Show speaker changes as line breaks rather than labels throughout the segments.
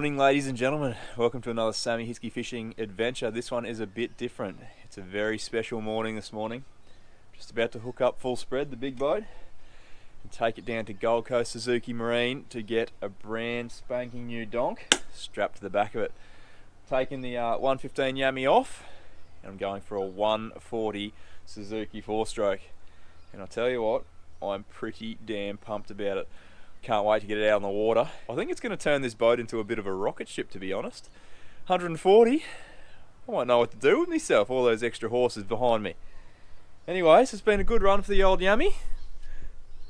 Morning ladies and gentlemen, welcome to another Sammy Hitzke fishing adventure. This one is a bit different. It's a very special morning this morning. Just about to hook up full spread, the big boat, and take it down to Gold Coast Suzuki Marine to get a brand spanking new donk strapped to the back of it. Taking the 115 Yami off, and I'm going for a 140 Suzuki 4-stroke. And I'll tell you what, I'm pretty damn pumped about it. Can't wait to get it out on the water. I think it's going to turn this boat into a bit of a rocket ship, to be honest. 140, I might know what to do with myself, all those extra horses behind me. Anyways, it's been a good run for the old Yami.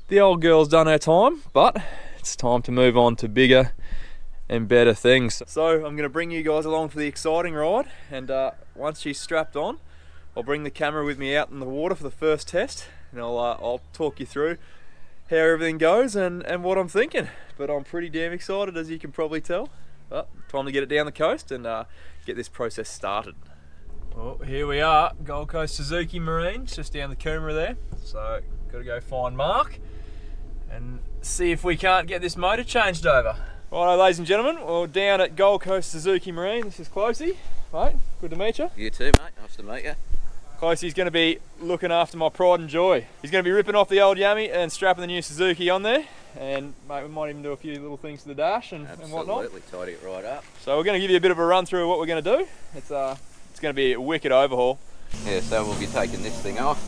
The old girl's done her time, but it's time to move on to bigger and better things. So I'm going to bring you guys along for the exciting ride, and once she's strapped on, I'll bring the camera with me out in the water for the first test, and I'll talk you through how everything goes and what I'm thinking. But I'm pretty damn excited, as you can probably tell. But time to get it down the coast and get this process started. Well, here we are, Gold Coast Suzuki Marine, just down the Coomera there. So got to go find Mark and see if we can't get this motor changed over. Righto, ladies and gentlemen, we're down at Gold Coast Suzuki Marine. This is Closey, mate. Good to meet you.
You too, mate. Nice to meet you.
Closey's going to be looking after my pride and joy. He's going to be ripping off the old Yami and strapping the new Suzuki on there. And mate, we might even do a few little things to the dash and whatnot.
Absolutely, tidy it right up.
So we're going to give you a bit of a run through of what we're going to do. It's going to be a wicked overhaul.
Yeah, so we'll be taking this thing off,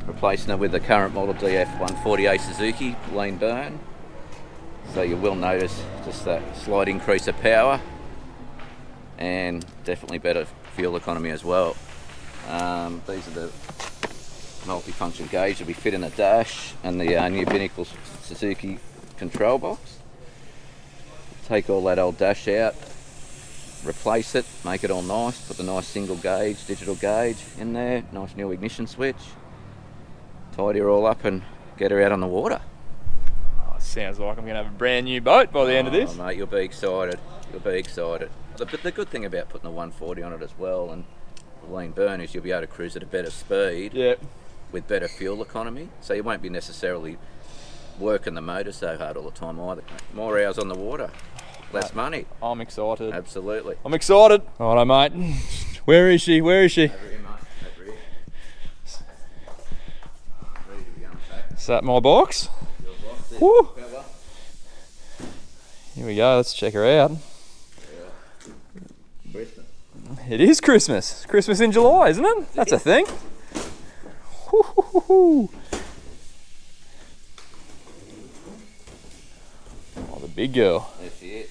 replacing it with the current model DF 140A Suzuki lean burn. So you will notice just that slight increase of power and definitely better fuel economy as well. These are the multi-function gauge that we fit in the dash and the new Binnacle Suzuki control box. Take all that old dash out, replace it, make it all nice, put the nice single gauge, digital gauge in there, nice new ignition switch, tidy her all up and get her out on the water.
Oh, sounds like I'm going to have a brand new boat by the end of this.
Mate, you'll be excited. You'll be excited. But the good thing about putting the 140 on it as well and the lean burn is you'll be able to cruise at a better speed with better fuel economy. So you won't be necessarily working the motor so hard all the time either. More hours on the water, less money.
I'm excited.
Absolutely.
I'm excited. Righto, mate. Where is she? Where is she?
Over here, mate. Over here. Ready to be unpacked.
Is that my box?
Your box there.
Woo.
Cover.
Here we go. Let's check her out.
Christmas.
It is Christmas. Christmas in July, isn't it? That's a thing. Woo-hoo-hoo-hoo. Oh, the big girl.
There she is.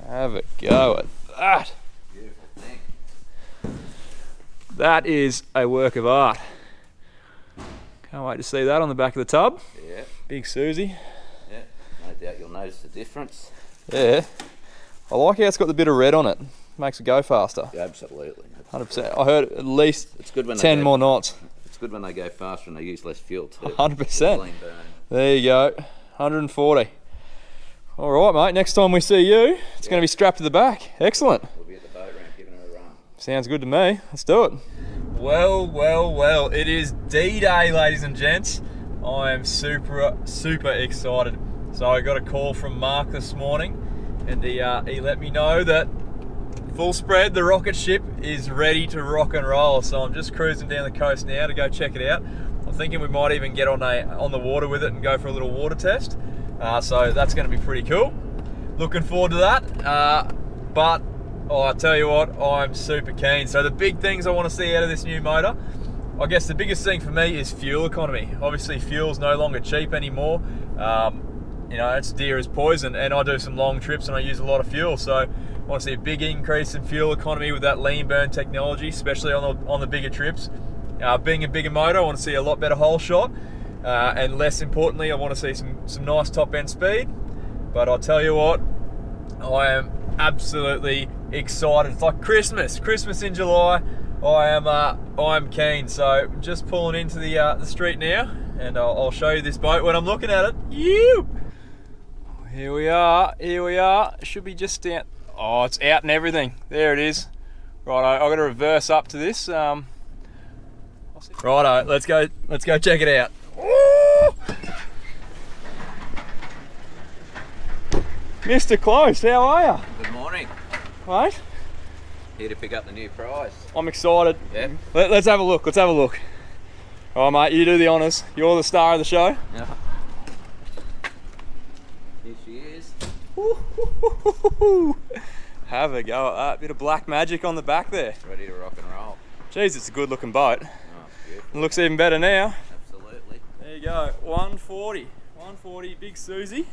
Have a go at that.
Beautiful thing.
That is a work of art. Can't wait to see that on the back of the tub.
Yeah.
Big Susie.
Yeah. No doubt you'll notice the difference.
Yeah. I like how it's got the bit of red on it. Makes it go faster.
Yeah, absolutely.
100%. I heard at least
It's good when
10 more knots.
It's good when they go faster and they use less fuel too.
100%.
Lean burn.
There you go. 140. All right, mate. Next time we see you, it's going to be strapped to the back. Excellent.
We'll be at the boat ramp giving her a run.
Sounds good to me. Let's do it. Well, well, well. It is D-Day, ladies and gents. I am super excited. So I got a call from Mark this morning, and he let me know that full spread, the rocket ship, is ready to rock and roll. So I'm just cruising down the coast now to go check it out. I'm thinking we might even get on the water with it and go for a little water test. So that's going to be pretty cool. Looking forward to that. But I tell you what, I'm super keen. So the big things I want to see out of this new motor, I guess the biggest thing for me is fuel economy. Obviously fuel's no longer cheap anymore. You know, it's dear as poison, and I do some long trips and I use a lot of fuel. So I want to see a big increase in fuel economy with that lean burn technology, especially on the bigger trips. Being a bigger motor, I want to see a lot better hole shot. And less importantly, I want to see some nice top end speed. But I'll tell you what, I am absolutely excited. It's like Christmas in July. I'm keen. So just pulling into the street now, and I'll show you this boat when I'm looking at it. Here we are. It should be just down. Oh, it's out and everything. There it is. Righto, I've got to reverse up to this. Righto, let's go check it out. Ooh! Mr. Close, how are you?
Good morning.
Mate?
Here to pick up the new prize.
I'm excited.
Yeah.
Let's have a look. Let's have a look. All right, mate, you do the honours. You're the star of the show.
Yeah. Here she is.
Have a go at that. Bit of black magic on the back there.
Ready to rock and roll.
Jeez, it's a good looking boat.
Oh, it's beautiful.
It looks even better now.
Absolutely.
There you go, 140. 140, big Susie.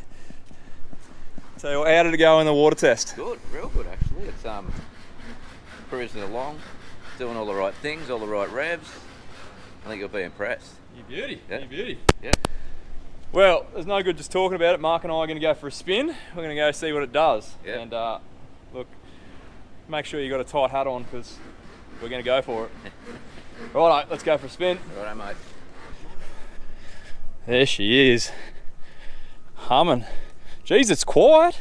So how did it go in the water test?
Good, real good actually. It's cruising along, doing all the right things, all the right revs. I think you'll be impressed.
You beauty,
Yeah.
you beauty.
Yeah.
Well, there's no good just talking about it. Mark and I are going to go for a spin. We're going to go see what it does.
Yeah.
And look, make sure you got a tight hat on because we're going to go for it. Righto, let's go for a spin.
Righto, mate.
There she is. Humming. Jeez, it's quiet.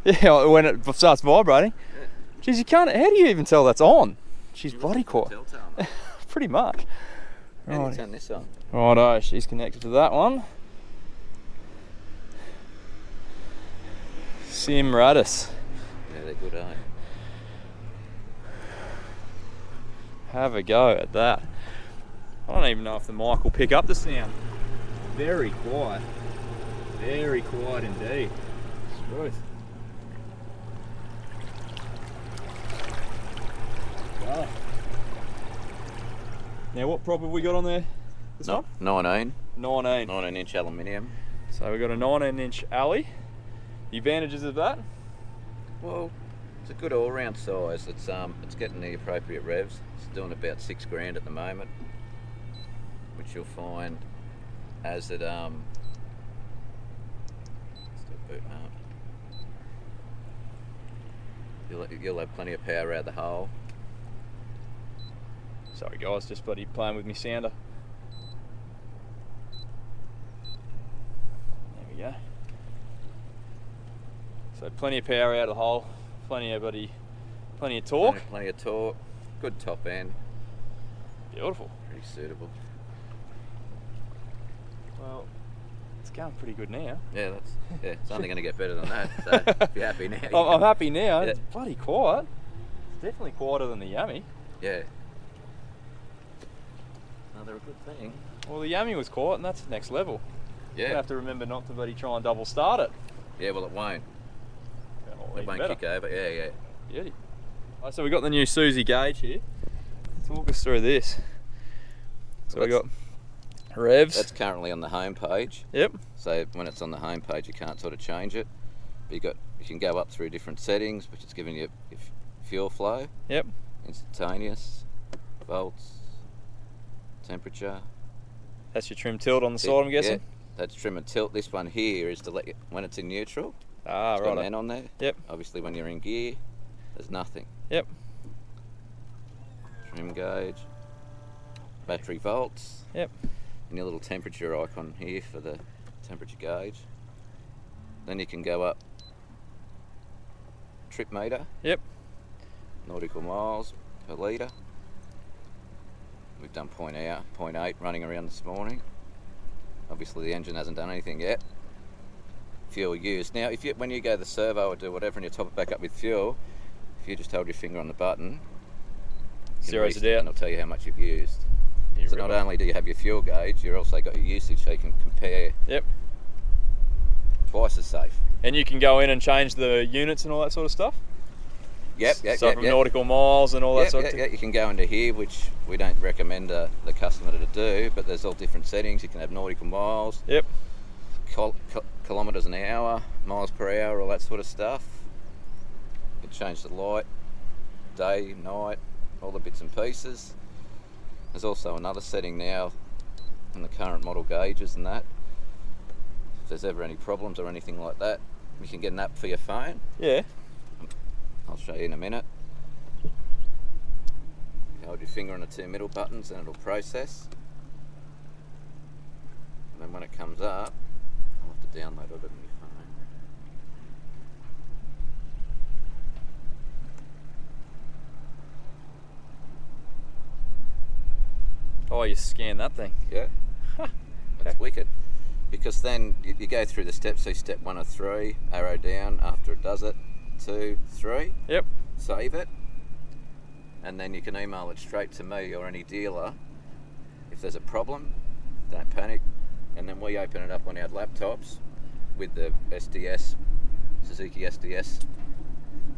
Yeah, when it starts vibrating.
Yeah.
Jeez, you can't. How do you even tell that's on? She's bloody quiet.
Telltale, mate.
Pretty much.
How do you
Right.
turn this on?
Righto, she's connected to that one. Sim Radis.
Yeah, they're good, eh?
Have a go at that. I don't even know if the mic will pick up the sound. Very quiet. Very quiet indeed. Truth. Go. Now what prop have we got on there? This
No,
one?
19.
19.
19-inch aluminium.
So we've got a 19-inch alley. The advantages of that?
Well, it's a good all-round size. It's getting the appropriate revs. It's doing about $6 grand at the moment, which you'll find as it still booting up. You'll have plenty of power out the hole.
Sorry guys, just bloody playing with me sounder. There we go. So plenty of power out of the hole, plenty of torque.
Plenty of torque. Good top end.
Beautiful.
Pretty suitable.
Well, it's going pretty good now.
Yeah, it's only going to get better than that. So if you're happy now.
I'm happy now.
Yeah.
It's bloody quiet. It's definitely quieter than the Yummy.
Yeah. No, they're a good thing.
Well, the Yummy was quiet, and that's the next level. You
Yeah.
have to remember not to bloody try and double start it.
Yeah, well, it won't.
Oh,
It
even
won't
better.
kick over. Yeah, yeah.
Beauty. Right, so we got the new Susie gauge here. Talk us through this. So we got revs.
That's currently on the home page.
Yep.
So when it's on the home page, you can't sort of change it. But you can go up through different settings, which is giving you fuel flow,
Yep.
instantaneous, volts, temperature.
That's your trim tilt on the side, I'm guessing.
Yeah, that's trim and tilt. This one here is to let you, when it's in neutral.
Ah,
It's got an
right.
N on there.
Yep.
Obviously, when you're in gear, there's nothing.
Yep.
Trim gauge, battery volts.
Yep.
And your little temperature icon here for the temperature gauge. Then you can go up trip meter,
Yep.
nautical miles per litre. We've done 0.8 running around this morning. Obviously the engine hasn't done anything yet. Fuel used. Now when you go to the servo or do whatever and you top it back up with fuel, if you just hold your finger on the button, you can
Zeroes it
restart
out.
and it'll tell you how much you've used.
You
So
rip
not
it.
only do you have your fuel gauge, you've also got your usage, so you can compare
Yep.
twice as safe.
And you can go in and change the units and all that sort of stuff?
Yep,
So from nautical miles and all that sort of
yeah,
thing?
you can go into here, which we don't recommend the customer to do, but there's all different settings. You can have nautical miles,
Yep.
kilometres an hour, miles per hour, all that sort of stuff. You can change the light, day, night, all the bits and pieces. There's also another setting now in the current model gauges and that. If there's ever any problems or anything like that, you can get an app for your phone.
Yeah.
I'll show you in a minute. You hold your finger on the two middle buttons and it'll process. And then when it comes up, I'll have to download it on your phone.
Oh, you scan that thing.
Yeah. It's wicked. Because then you go through the steps, so step 1 of 3, arrow down after it does it, 2, 3.
Yep.
Save it. And then you can email it straight to me or any dealer. If there's a problem, don't panic. And then we open it up on our laptops with the SDS, Suzuki SDS.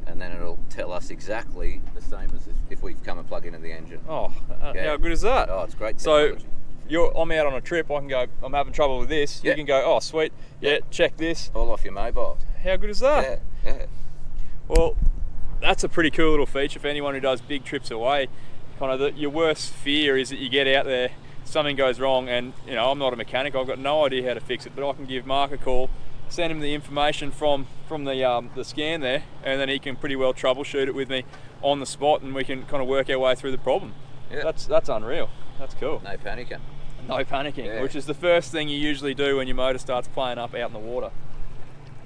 And then it'll tell us exactly the same as if we've come and plug into the engine.
Oh, how good is that?
Oh, it's great
So,
technology.
I'm out on a trip, I can go, I'm having trouble with this.
Yeah.
You can go, oh, sweet, yeah, check this.
All off your mobile.
How good is that?
Yeah.
Well, that's a pretty cool little feature for anyone who does big trips away. Kind of your worst fear is that you get out there, something goes wrong, and I'm not a mechanic, I've got no idea how to fix it, but I can give Mark a call, send him the information from the scan there, and then he can pretty well troubleshoot it with me on the spot, and we can kind of work our way through the problem. Yeah. That's unreal. That's cool.
No panicking.
No panicking,
Yeah.
which is the first thing you usually do when your motor starts playing up out in the water.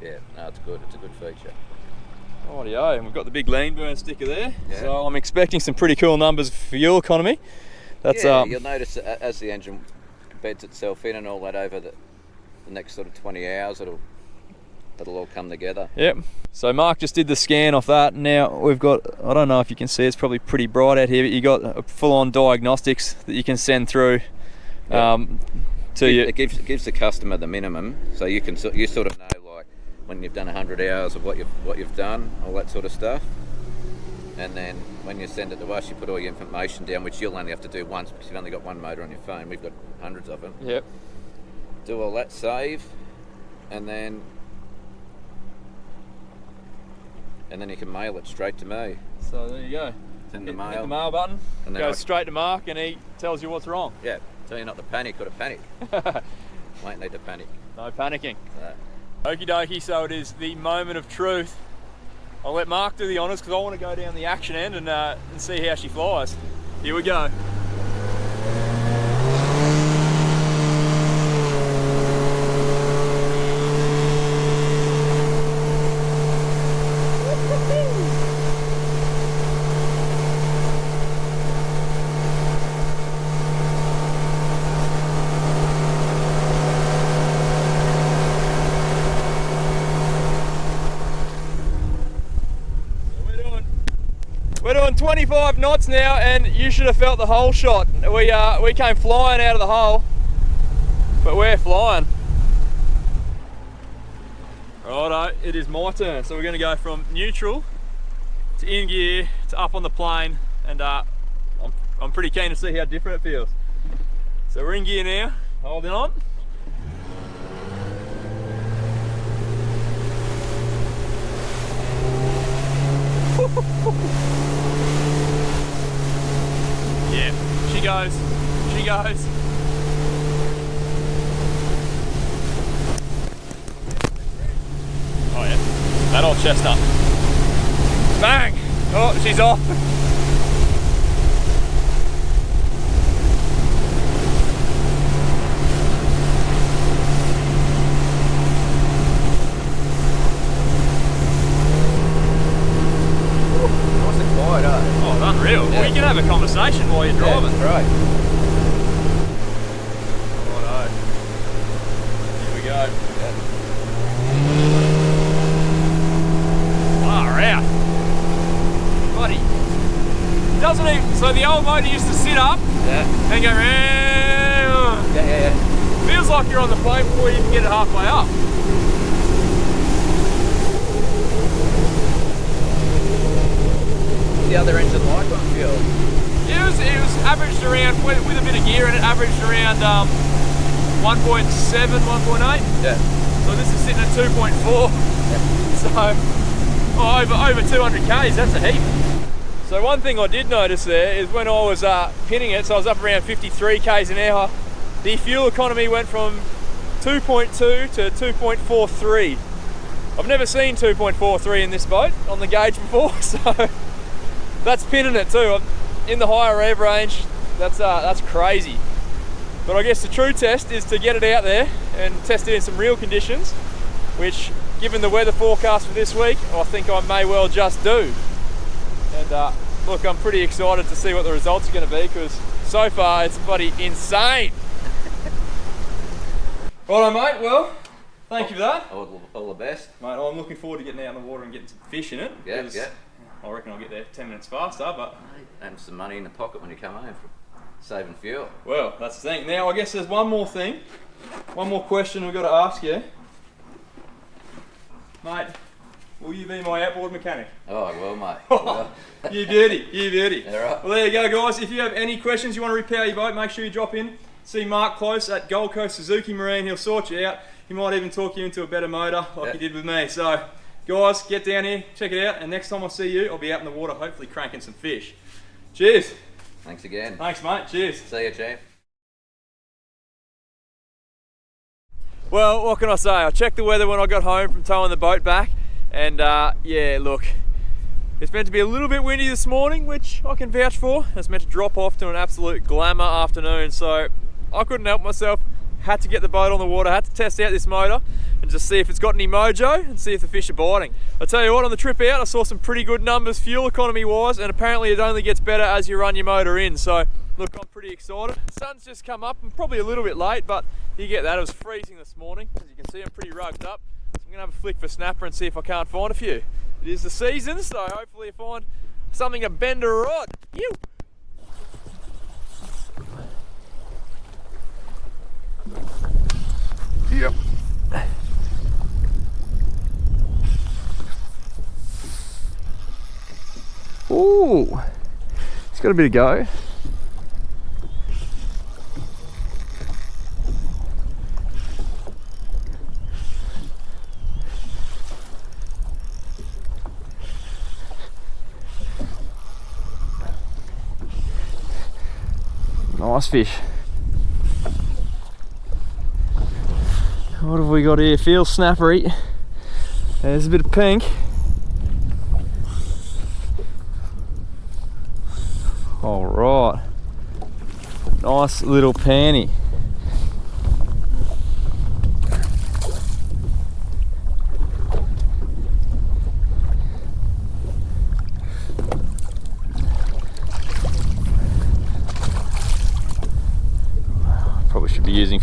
Yeah, no, it's good. It's a good feature.
Rightio, and we've got the big lean burn sticker there.
Yeah.
So I'm expecting some pretty cool numbers for fuel economy. That's
you'll notice that as the engine beds itself in and all that over the next sort of 20 hours, it'll all come together.
Yep. So Mark just did the scan off that. Now we've got, I don't know if you can see, it's probably pretty bright out here, but you got a full-on diagnostics that you can send through to you.
It gives the customer the minimum, so you sort of know, like when you've done 100 hours of what you've done, all that sort of stuff. And then when you send it to us, you put all your information down, which you'll only have to do once because you've only got one motor on your phone. We've got hundreds of them.
Yep.
Do all that, save, and then you can mail it straight to me.
So there you go.
Send the
Hit
mail.
the mail button,
And then
goes straight to Mark, and he tells you what's wrong.
Yeah, tell you not to panic or to panic. Won't need to panic.
No panicking.
So.
Okie dokie, so it is the moment of truth. I'll let Mark do the honours because I want to go down the action end and see how she flies. Here we go. We're doing 25 knots now, and you should have felt the hole shot. We came flying out of the hole, but we're flying. Righto, it is my turn. So we're going to go from neutral to in gear to up on the plane, and I'm pretty keen to see how different it feels. So we're in gear now, holding on. Yeah, she goes. Oh yeah, that old chestnut. Bang! Oh, she's off. Oh, it's unreal.
Yeah.
Well, you can have a conversation while you're driving.
Yeah, right.
Righto. Here we go. Far out. Buddy. Doesn't even, so the old motor used to sit up and go round.
Yeah.
Feels like you're on the plane before you can get it halfway up.
The other engine like on fuel.
Yeah, it was averaged around, with a bit of gear in it, averaged around 1.7, 1.8.
Yeah.
So this is sitting at 2.4. So over 200 k's, that's a heap. So one thing I did notice there is when I was pinning it, so I was up around 53 k's an hour, the fuel economy went from 2.2 to 2.43. I've never seen 2.43 in this boat on the gauge before, so that's pinning it too. In the higher rev range, that's crazy. But I guess the true test is to get it out there and test it in some real conditions, which, given the weather forecast for this week, I think I may well just do. And look, I'm pretty excited to see what the results are going to be, because so far it's bloody insane. Righto, mate. Well, thank you for that.
All the best.
Mate, I'm looking forward to getting out in the water and getting some fish in it.
Yeah.
I reckon I'll get there 10 minutes faster, but...
And some money in the pocket when you come home from saving fuel.
Well, that's the thing. Now, I guess there's one more thing. One more question we've got to ask you. Mate, will you be my outboard mechanic?
Oh, I will, mate.
You beauty, you beauty.
All right.
Well, there you go, guys. If you have any questions, you want to repower your boat, make sure you drop in. See Mark Close at Gold Coast Suzuki Marine. He'll sort you out. He might even talk you into a better motor like he did with me. So, guys, get down here, check it out, and next time I see you, I'll be out in the water, hopefully cranking some fish. Cheers.
Thanks again.
Thanks, mate. Cheers.
See you, champ.
Well, what can I say? I checked the weather when I got home from towing the boat back, and yeah, look, it's meant to be a little bit windy this morning, which I can vouch for. It's meant to drop off to an absolute glamour afternoon, so I couldn't help myself. Had to get the boat on the water, had to test out this motor and just see if it's got any mojo and see if the fish are biting. I tell you what, on the trip out I saw some pretty good numbers fuel economy wise, and apparently it only gets better as you run your motor in. So look, I'm pretty excited. The sun's just come up and probably a little bit late, but you get that. It was freezing this morning. As you can see, I'm pretty rugged up. So I'm gonna have a flick for snapper and see if I can't find a few. It is the season, so hopefully I find something to bend a rod. Ew. Yep. Ooh, it's got a bit of go. Nice fish. What have we got here? Feels snappery. There's a bit of pink. All right. Nice little panty. Probably should be using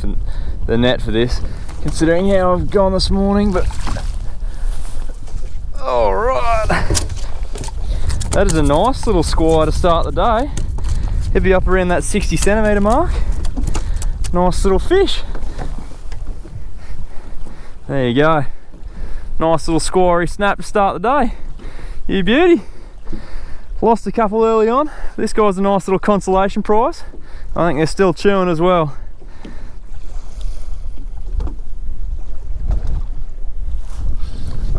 the net for this, considering how I've gone this morning, but all right. That is a nice little squire to start the day. He'll be up around that 60 centimetre mark. Nice little fish. There you go. Nice little squirey snap to start the day. You beauty. Lost a couple early on. This guy's a nice little consolation prize. I think they're still chewing as well.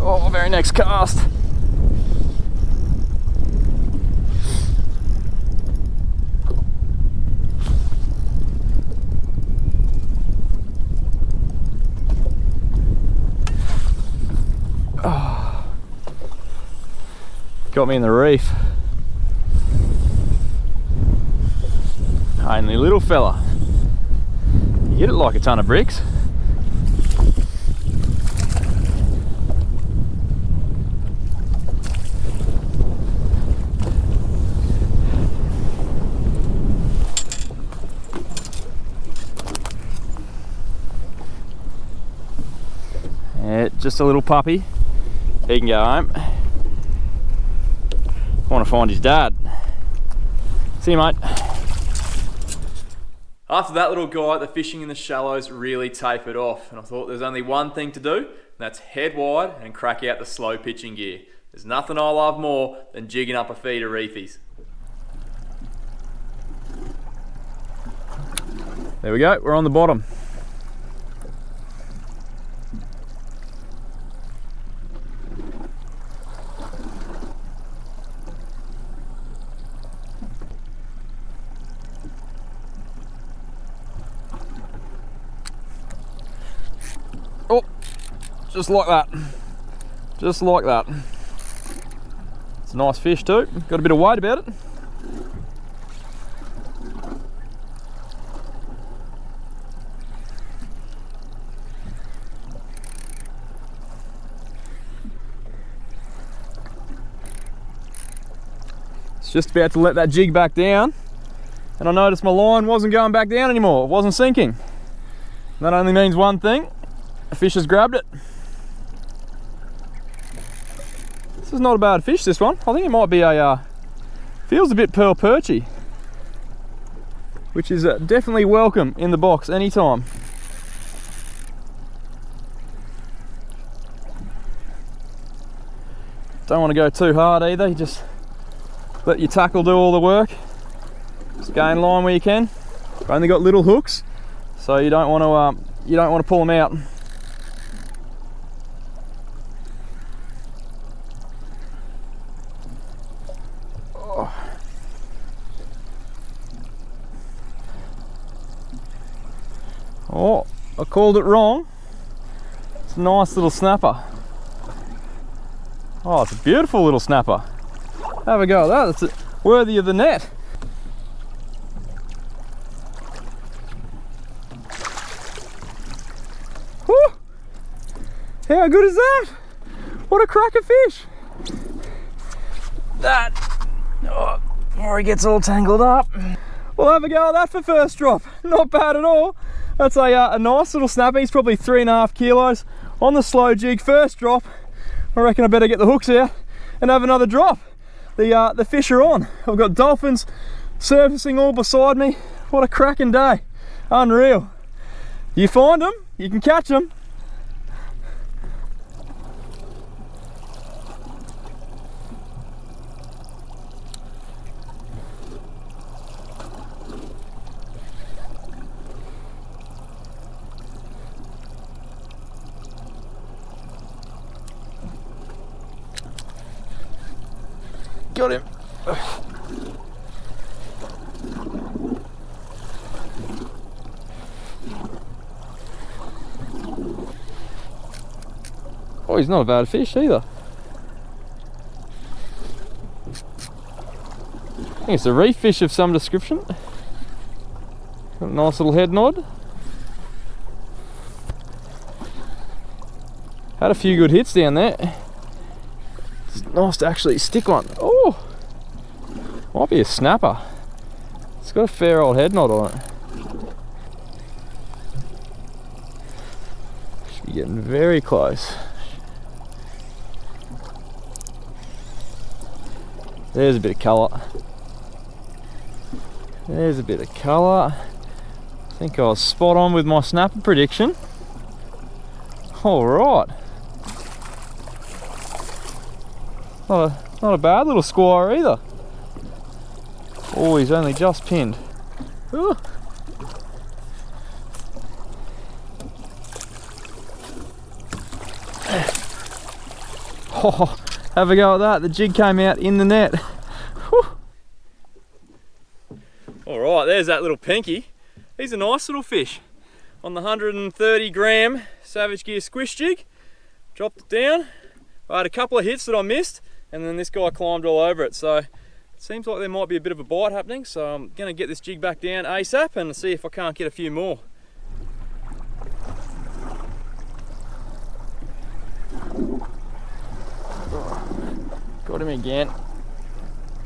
Oh, very next cast. Oh. Got me in the reef. Only little fella. You hit it like a ton of bricks. Yeah, just a little puppy. He can go home. I want to find his dad. See you, mate. After that little guy, the fishing in the shallows really tapered off, and I thought there's only one thing to do, and that's head wide and crack out the slow pitching gear. There's nothing I love more than jigging up a feed of reefies. There we go, we're on the bottom. Oh, just like that. Just like that. It's a nice fish too. Got a bit of weight about it. It's just about to let that jig back down, and I noticed my line wasn't going back down anymore. It wasn't sinking. That only means one thing, a fish has grabbed it. This is not a bad fish, this one. I think it might be a, feels a bit pearl perchy, which is definitely welcome in the box anytime. Don't want to go too hard either, you just let your tackle do all the work. Just go in line where you can. You've only got little hooks, so you don't want to pull them out. Oh, I called it wrong. It's a nice little snapper. Oh, it's a beautiful little snapper. Have a go at that. It's worthy of the net. Woo! How good is that? What a cracker fish! That. Oh, before he gets all tangled up. We'll have a go at that for first drop. Not bad at all. That's a nice little snapper. He's probably 3.5 kilos on the slow jig. First drop. I reckon I better get the hooks out and have another drop. The fish are on. I've got dolphins surfacing all beside me. What a cracking day. Unreal. You find them, you can catch them. Got him. Oh, he's not a bad fish either. I think it's a reef fish of some description. Got a nice little head nod. Had a few good hits down there. It's nice to actually stick one. Oh, might be a snapper. It's got a fair old head knot on it. Should be getting very close. There's a bit of colour. There's a bit of colour. I think I was spot on with my snapper prediction. All right. Not a bad little squire either. Oh, he's only just pinned. Ooh. Oh, have a go at that. The jig came out in the net. All right, there's that little pinky. He's a nice little fish. On the 130 gram Savage Gear squish jig. Dropped it down. I had a couple of hits that I missed, and then this guy climbed all over it. So it seems like there might be a bit of a bite happening. So I'm gonna get this jig back down ASAP and see if I can't get a few more. Got him again.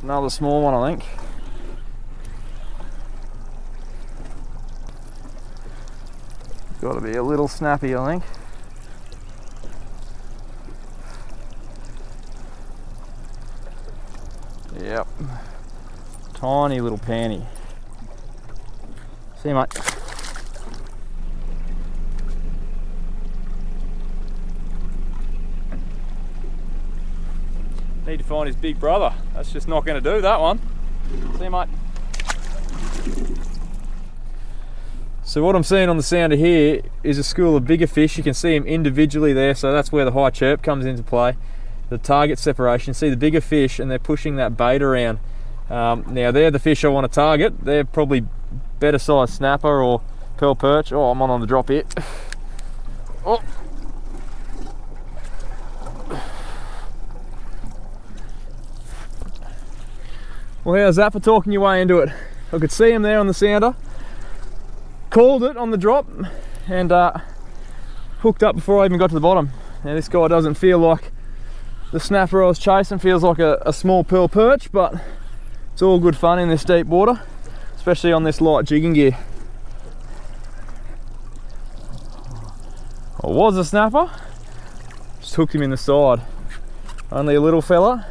Another small one, I think. Got to be a little snappy, I think. Yep. Tiny little panty. See you, mate. Need to find his big brother. That's just not going to do, that one. See you, mate. So what I'm seeing on the sounder here is a school of bigger fish. You can see them individually there, so that's where the high chirp comes into play. The target separation. See the bigger fish and they're pushing that bait around. Now they're the fish I want to target. They're probably better sized snapper or pearl perch. Oh, I'm on the drop here. Oh. Well, how's that for talking your way into it? I could see him there on the sounder. Called it on the drop and hooked up before I even got to the bottom. Now this guy doesn't feel like the snapper I was chasing, feels like a small pearl perch, but it's all good fun in this deep water, especially on this light jigging gear. It was a snapper. Just hooked him in the side. Only a little fella.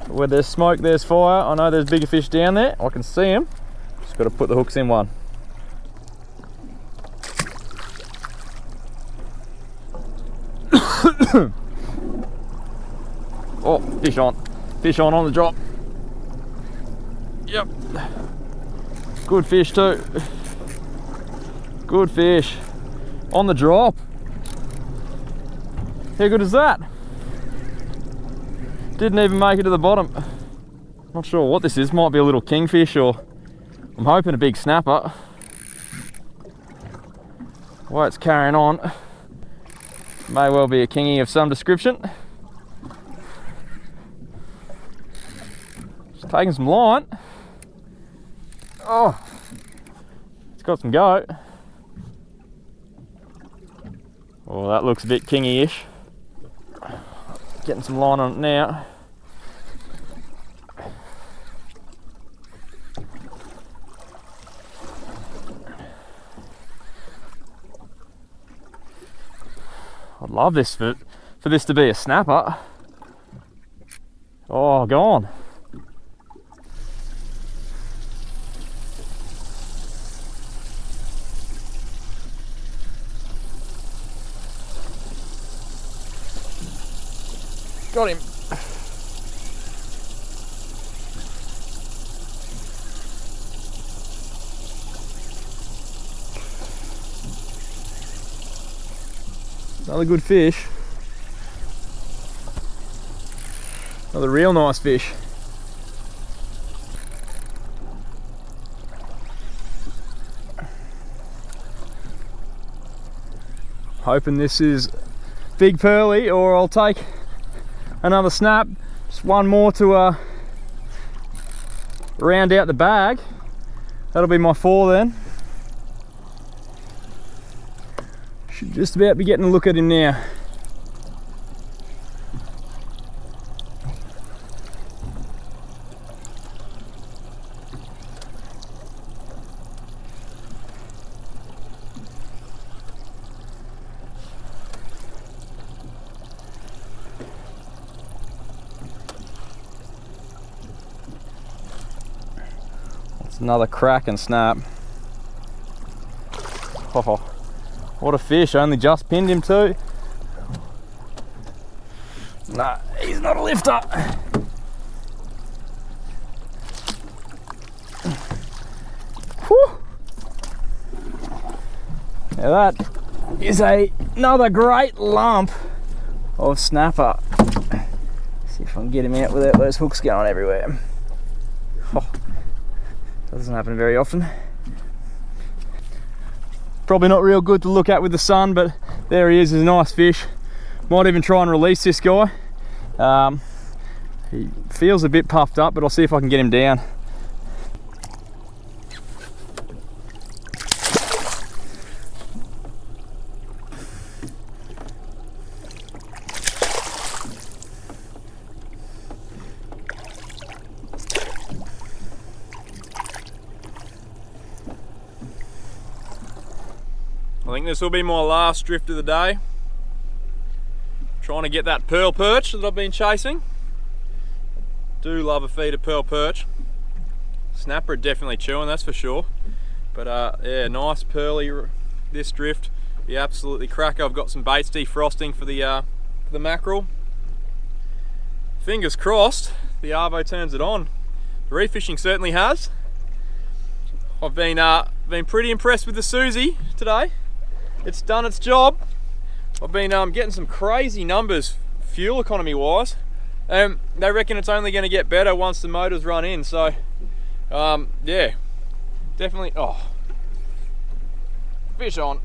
Where there's smoke, there's fire. I know there's bigger fish down there. I can see them. Just got to put the hooks in one. Oh, fish on. Fish on the drop. Yep. Good fish too. Good fish. On the drop. How good is that? Didn't even make it to the bottom. Not sure what this is. Might be a little kingfish, or I'm hoping a big snapper. While it's carrying on, may well be a kingy of some description. Just taking some line. Oh, it's got some go. Oh, that looks a bit kingy-ish. Getting some line on it now. I'd love this for this to be a snapper. Oh, gone. Got him. Another good fish. Another real nice fish. Hoping this is big pearly, or I'll take another snap. Just one more to round out the bag. That'll be my 4 then. Should just about be getting a look at him now. That's another crack and snap. Oh. What a fish, I only just pinned him too. Nah, he's not a lifter. Whew. Now that is another great lump of snapper. See if I can get him out without those hooks going everywhere. Oh, doesn't happen very often. Probably not real good to look at with the sun, but there he is, he's a nice fish. Might even try and release this guy. He feels a bit puffed up, but I'll see if I can get him down.
I think this will be my last drift of the day. Trying to get that pearl perch that I've been chasing. Do love a feed of pearl perch. Snapper are definitely chewing, that's for sure. But yeah, nice pearly this drift. Be absolutely cracker. I've got some baits defrosting for the mackerel. Fingers crossed the Arvo turns it on. The refishing certainly has. I've been pretty impressed with the Suzuki today. It's done its job. I've been getting some crazy numbers fuel economy wise. They reckon it's only going to get better once the motors run in, so yeah, definitely. Oh, fish on.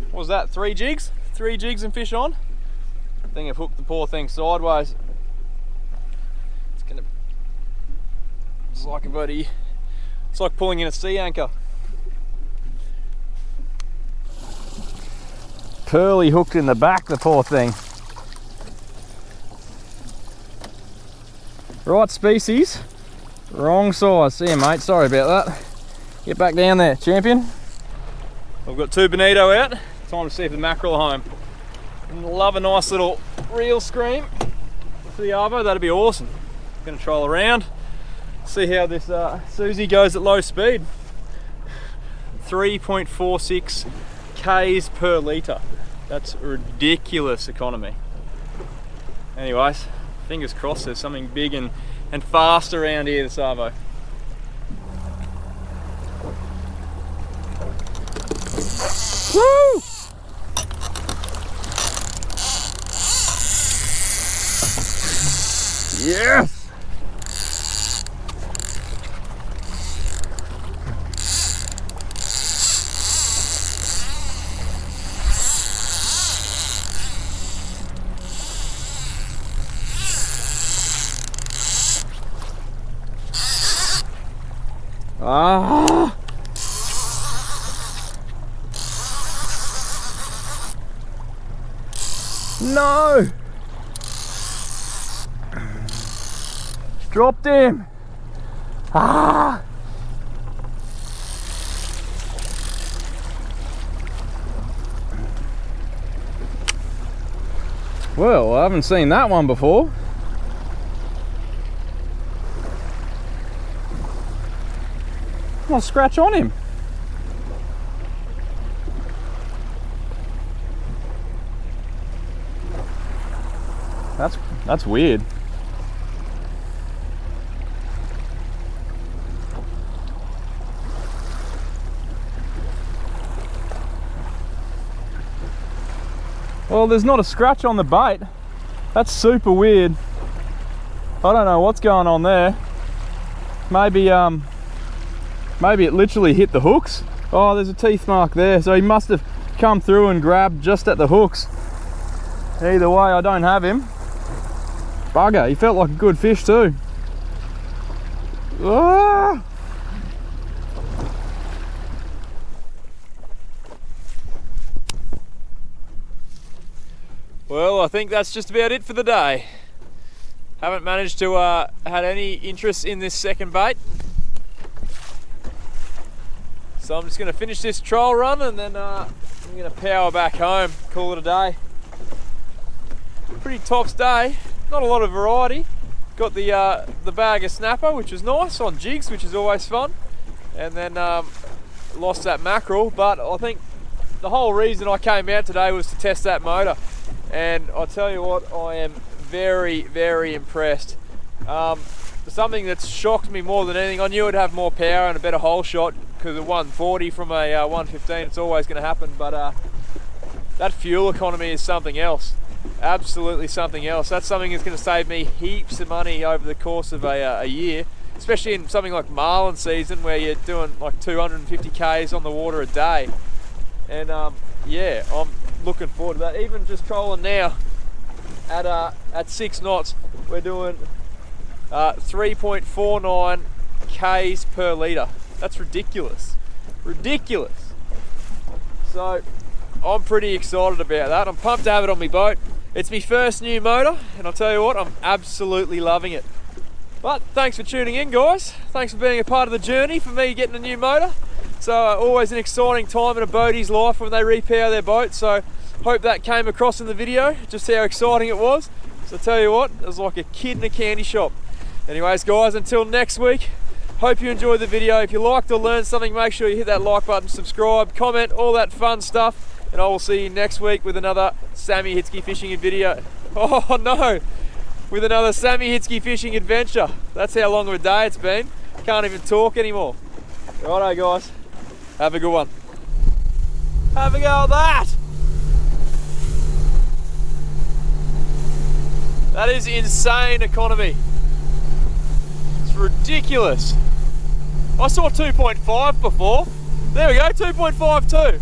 What was that, 3 jigs? 3 jigs and fish on? I think I've hooked the poor thing sideways. It's like a buddy. It's like pulling in a sea anchor.
Pearly hooked in the back, the poor thing. Right species, wrong size. See you, mate, sorry about that.
Get back down there, champion. I've got 2 bonito out. Time to see if the mackerel are home. Love a nice little reel scream for the arvo. That'd be awesome. Gonna troll around, see how this Susie goes at low speed. 3.46 Ks per litre. That's ridiculous economy. Anyways, fingers crossed there's something big and fast around here this arvo. Woo! Yes! Ah! No! Dropped him! Ah! Well, I haven't seen that one before. I'll scratch on him. That's weird. Well, there's not a scratch on the bait. That's super weird. I don't know what's going on there. Maybe it literally hit the hooks. Oh, there's a teeth mark there. So he must have come through and grabbed just at the hooks. Either way, I don't have him. Bugger, he felt like a good fish too. Ah! Well, I think that's just about it for the day. Haven't managed to had any interest in this second bait. So I'm just going to finish this trial run and then I'm going to power back home, call it a day. Pretty tops day, not a lot of variety. Got the bag of snapper, which was nice, on jigs, which is always fun. And then lost that mackerel, but I think the whole reason I came out today was to test that motor. And I tell you what, I am very, very impressed. Something that's shocked me more than anything, I knew it'd have more power and a better hole shot because of 140 from a 115, it's always going to happen, but that fuel economy is something else. Absolutely something else. That's something that's going to save me heaps of money over the course of a year, especially in something like marlin season where you're doing like 250 Ks on the water a day. And yeah, I'm looking forward to that. Even just trolling now at 6 knots, we're doing 3.49 Ks per litre. That's ridiculous. Ridiculous. So I'm pretty excited about that. I'm pumped to have it on my boat. It's my first new motor, and I'll tell you what, I'm absolutely loving it. But thanks for tuning in, guys. Thanks for being a part of the journey for me getting a new motor. So always an exciting time in a boatie's life when they repower their boat. So hope that came across in the video, just how exciting it was. So I tell you what, it was like a kid in a candy shop. Anyways, guys, until next week, hope you enjoyed the video. If you liked or learned something, make sure you hit that like button, subscribe, comment, all that fun stuff. And I will see you next week with another Sammy Hitzke fishing video. Oh no, with another Sammy Hitzke fishing adventure. That's how long of a day it's been. Can't even talk anymore. Righto, guys. Have a good one. Have a go at that. That is insane economy. It's ridiculous. I saw 2.5 before. There we go, 2.52.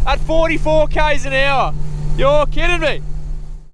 At 44 Ks an hour. You're kidding me.